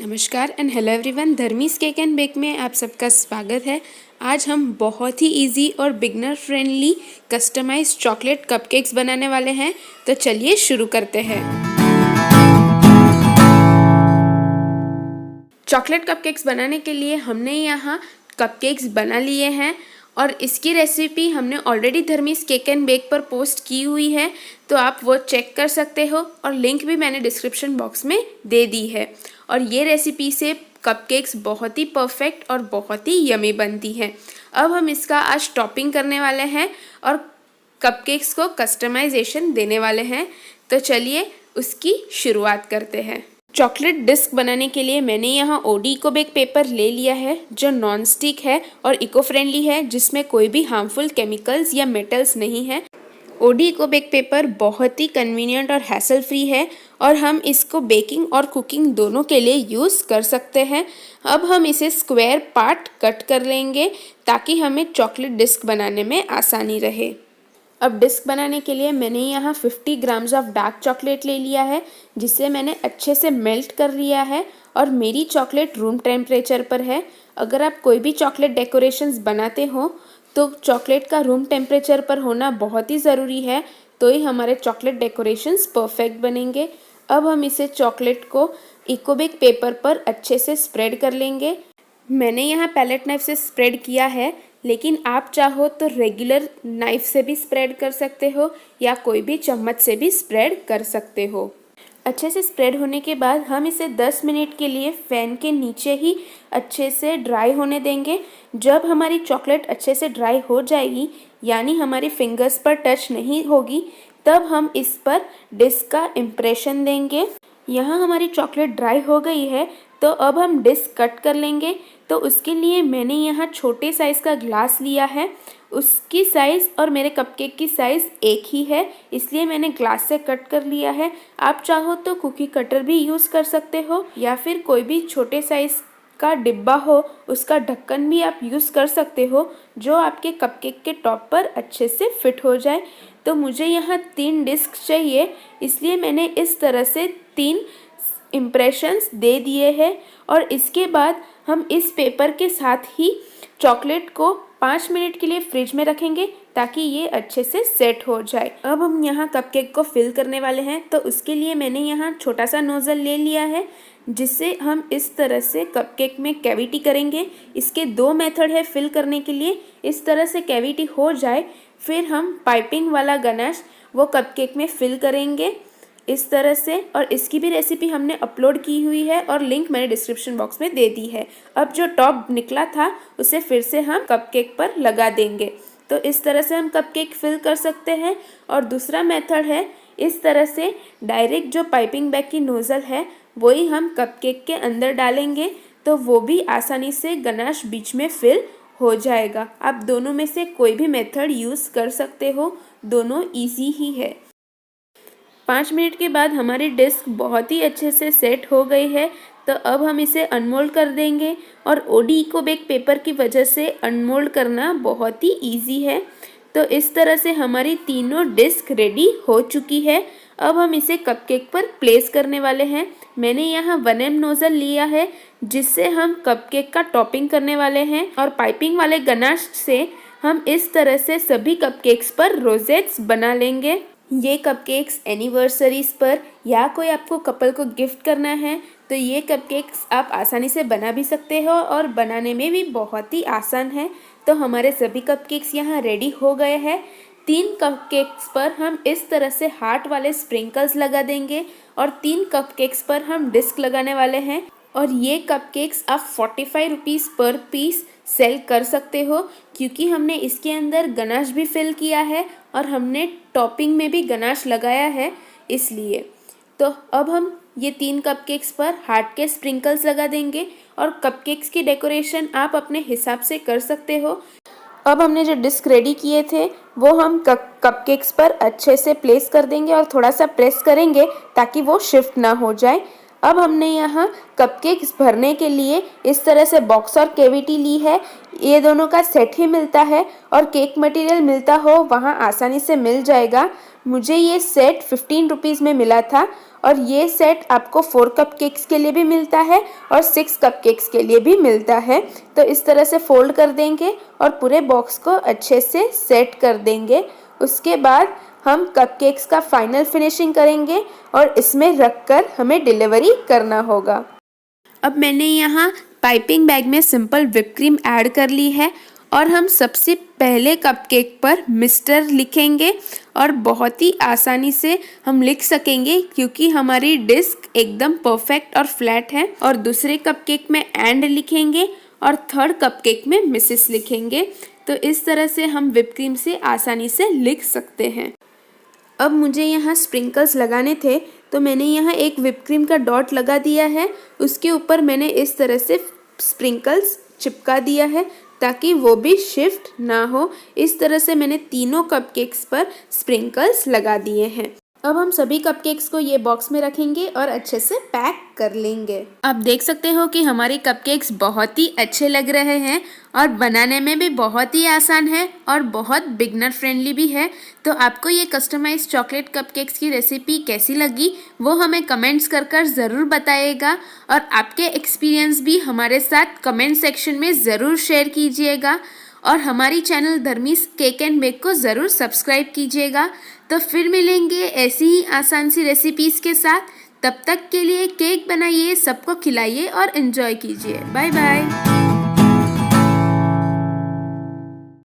नमस्कार and hello everyone, Dharmi's cake and bake में आप सबका स्वागत है। आज हम बहुत ही इजी और beginner friendly customised chocolate cupcakes बनाने वाले हैं। तो चलिए शुरू करते हैं। चॉकलेट कपकेक्स बनाने के लिए हमने यहाँ कपकेक्स बना लिए हैं और इसकी रेसिपी हमने ऑलरेडी धर्मीज केक एंड बेक पर पोस्ट की हुई है, तो आप वो चेक कर सकते हो और लिंक भी मैंने डिस्क्रिप्शन बॉक्स में दे दी है। और ये रेसिपी से कपकेक्स बहुत ही परफेक्ट और बहुत ही यमी बनती हैं। अब हम इसका आज टॉपिंग करने वाले हैं और कपकेक्स को कस्टमाइजेशन देने वाले हैं। तो चलिए उसकी शुरुआत करते हैं। चॉकलेट डिस्क बनाने के लिए मैंने यहाँ ओडी इको बेक पेपर ले लिया है, जो नॉन स्टिक है और इको फ्रेंडली है, जिसमें कोई भी हार्मफुल केमिकल्स या मेटल्स नहीं है। ओडी इको बेक पेपर बहुत ही कन्वीनियंट और हैसल फ्री है और हम इसको बेकिंग और कुकिंग दोनों के लिए यूज़ कर सकते हैं। अब हम इसे स्क्वायर पार्ट कट कर लेंगे ताकि हमें चॉकलेट डिस्क बनाने में आसानी रहे। अब डिस्क बनाने के लिए मैंने यहाँ 50 ग्राम्स ऑफ डार्क चॉकलेट ले लिया है, जिसे मैंने अच्छे से मेल्ट कर लिया है और मेरी चॉकलेट रूम टेम्परेचर पर है। अगर आप कोई भी चॉकलेट डेकोरेशंस बनाते हो तो चॉकलेट का रूम टेम्परेचर पर होना बहुत ही ज़रूरी है, तो ही हमारे चॉकलेट डेकोरेशंस परफेक्ट बनेंगे। अब हम इसे चॉकलेट को इको बेक पेपर पर अच्छे से स्प्रेड कर लेंगे। मैंने यहाँ पैलेट नाइफ से स्प्रेड किया है, लेकिन आप चाहो तो रेगुलर नाइफ से भी स्प्रेड कर सकते हो या कोई भी चम्मच से भी स्प्रेड कर सकते हो। अच्छे से स्प्रेड होने के बाद हम इसे 10 मिनट के लिए फ़ैन के नीचे ही अच्छे से ड्राई होने देंगे। जब हमारी चॉकलेट अच्छे से ड्राई हो जाएगी, यानी हमारी फिंगर्स पर टच नहीं होगी, तब हम इस पर डिस्क का इम्प्रेशन देंगे। यहाँ हमारी चॉकलेट ड्राई हो गई है, तो अब हम डिस्क कट कर लेंगे। तो उसके लिए मैंने यहाँ छोटे साइज़ का ग्लास लिया है। उसकी साइज़ और मेरे कपकेक की साइज़ एक ही है, इसलिए मैंने ग्लास से कट कर लिया है। आप चाहो तो कुकी कटर भी यूज़ कर सकते हो या फिर कोई भी छोटे साइज़ का डिब्बा हो, उसका ढक्कन भी आप यूज़ कर सकते हो, जो आपके कपकेक के टॉप पर अच्छे से फिट हो जाए। तो मुझे यहाँ 3 डिस्क चाहिए, इसलिए मैंने इस तरह से 3 इम्प्रेशंस दे दिए हैं। और इसके बाद हम इस पेपर के साथ ही चॉकलेट को 5 मिनट के लिए फ्रिज में रखेंगे ताकि ये अच्छे से सेट हो जाए। अब हम यहाँ कपकेक को फिल करने वाले हैं, तो उसके लिए मैंने यहाँ छोटा सा नोज़ल ले लिया है, जिससे हम इस तरह से कपकेक में कैविटी करेंगे। इसके 2 मेथड है फिल करने के लिए। इस तरह से कैविटी हो जाए, फिर हम पाइपिंग वाला गनाश वो कपकेक में फिल करेंगे इस तरह से। और इसकी भी रेसिपी हमने अपलोड की हुई है और लिंक मैंने डिस्क्रिप्शन बॉक्स में दे दी है। अब जो टॉप निकला था उसे फिर से हम कपकेक पर लगा देंगे। तो इस तरह से हम कपकेक फिल कर सकते हैं। और दूसरा मेथड है इस तरह से डायरेक्ट जो पाइपिंग बैग की नोज़ल है वही हम कपकेक के अंदर डालेंगे, तो वो भी आसानी से गनाश बीच में फिल हो जाएगा। आप दोनों में से कोई भी मेथड यूज़ कर सकते हो, दोनों ईजी ही है। 5 मिनट के बाद हमारी डिस्क बहुत ही अच्छे से सेट हो गई है, तो अब हम इसे अनमोल्ड कर देंगे। और ओडी इको बेक पेपर की वजह से अनमोल्ड करना बहुत ही इजी है। तो इस तरह से हमारी तीनों डिस्क रेडी हो चुकी है। अब हम इसे कपकेक पर प्लेस करने वाले हैं। मैंने यहाँ 1M नोज़ल लिया है, जिससे हम कपकेक का टॉपिंग करने वाले हैं। और पाइपिंग वाले गनाश से हम इस तरह से सभी कपकेक्स पर रोजेट्स बना लेंगे। ये कपकेक्स एनिवर्सरीज पर या कोई आपको कपल को गिफ्ट करना है, तो ये कपकेक्स आप आसानी से बना भी सकते हो और बनाने में भी बहुत ही आसान है। तो हमारे सभी कपकेक्स यहाँ रेडी हो गए हैं। 3 कपकेक्स पर हम इस तरह से हार्ट वाले स्प्रिंकल्स लगा देंगे और 3 कपकेक्स पर हम डिस्क लगाने वाले हैं। और ये कपकेक्स आप 45 रुपीज़ पर पीस सेल कर सकते हो, क्योंकि हमने इसके अंदर गनाश भी फिल किया है और हमने टॉपिंग में भी गनाश लगाया है, इसलिए। तो अब हम ये 3 कपकेक्स पर हार्ट के स्प्रिंकल्स लगा देंगे और कपकेक्स की डेकोरेशन आप अपने हिसाब से कर सकते हो। अब हमने जो डिस्क रेडी किए थे वो हम कपकेक्स पर अच्छे से प्लेस कर देंगे और थोड़ा सा प्रेस करेंगे ताकि वो शिफ्ट ना हो जाए। अब हमने यहाँ कपकेक्स भरने के लिए इस तरह से बॉक्स और कैविटी ली है। ये दोनों का सेट ही मिलता है और केक मटेरियल मिलता हो वहाँ आसानी से मिल जाएगा। मुझे ये सेट 15 रुपीज़ में मिला था और ये सेट आपको 4 कपकेक्स के लिए भी मिलता है और 6 कपकेक्स के लिए भी मिलता है। तो इस तरह से फोल्ड कर देंगे और पूरे बॉक्स को अच्छे से सेट कर देंगे। उसके बाद हम कपकेक्स का फाइनल फिनिशिंग करेंगे और इसमें रखकर हमें डिलीवरी करना होगा। अब मैंने यहाँ पाइपिंग बैग में सिंपल व्हिप क्रीम ऐड कर ली है और हम सबसे पहले कपकेक पर मिस्टर लिखेंगे और बहुत ही आसानी से हम लिख सकेंगे क्योंकि हमारी डिस्क एकदम परफेक्ट और फ्लैट है। और दूसरे कपकेक में एंड लिखेंगे और थर्ड कपकेक में मिसेस लिखेंगे। तो इस तरह से हम व्हिप क्रीम से आसानी से लिख सकते हैं। अब मुझे यहाँ स्प्रिंकल्स लगाने थे तो मैंने यहाँ एक व्हिप क्रीम का डॉट लगा दिया है। उसके ऊपर मैंने इस तरह से स्प्रिंकल्स चिपका दिया है ताकि वो भी शिफ्ट ना हो। इस तरह से मैंने तीनों कपकेक्स पर स्प्रिंकल्स लगा दिए हैं। अब हम सभी कपकेक्स को ये बॉक्स में रखेंगे और अच्छे से पैक कर लेंगे। आप देख सकते हो कि हमारे कपकेक्स बहुत ही अच्छे लग रहे हैं और बनाने में भी बहुत ही आसान है और बहुत बिगनर फ्रेंडली भी है। तो आपको ये कस्टमाइज चॉकलेट कपकेक्स की रेसिपी कैसी लगी वो हमें कमेंट्स कर ज़रूर बताइएगा और आपके एक्सपीरियंस भी हमारे साथ कमेंट सेक्शन में ज़रूर शेयर कीजिएगा और हमारी चैनल धर्मीस केक एंड बेक को ज़रूर सब्सक्राइब कीजिएगा। तो फिर मिलेंगे ऐसी ही आसान सी रेसिपीज़ के साथ। तब तक के लिए केक बनाइए, सबको खिलाइए और एंजॉय कीजिए। Bye bye.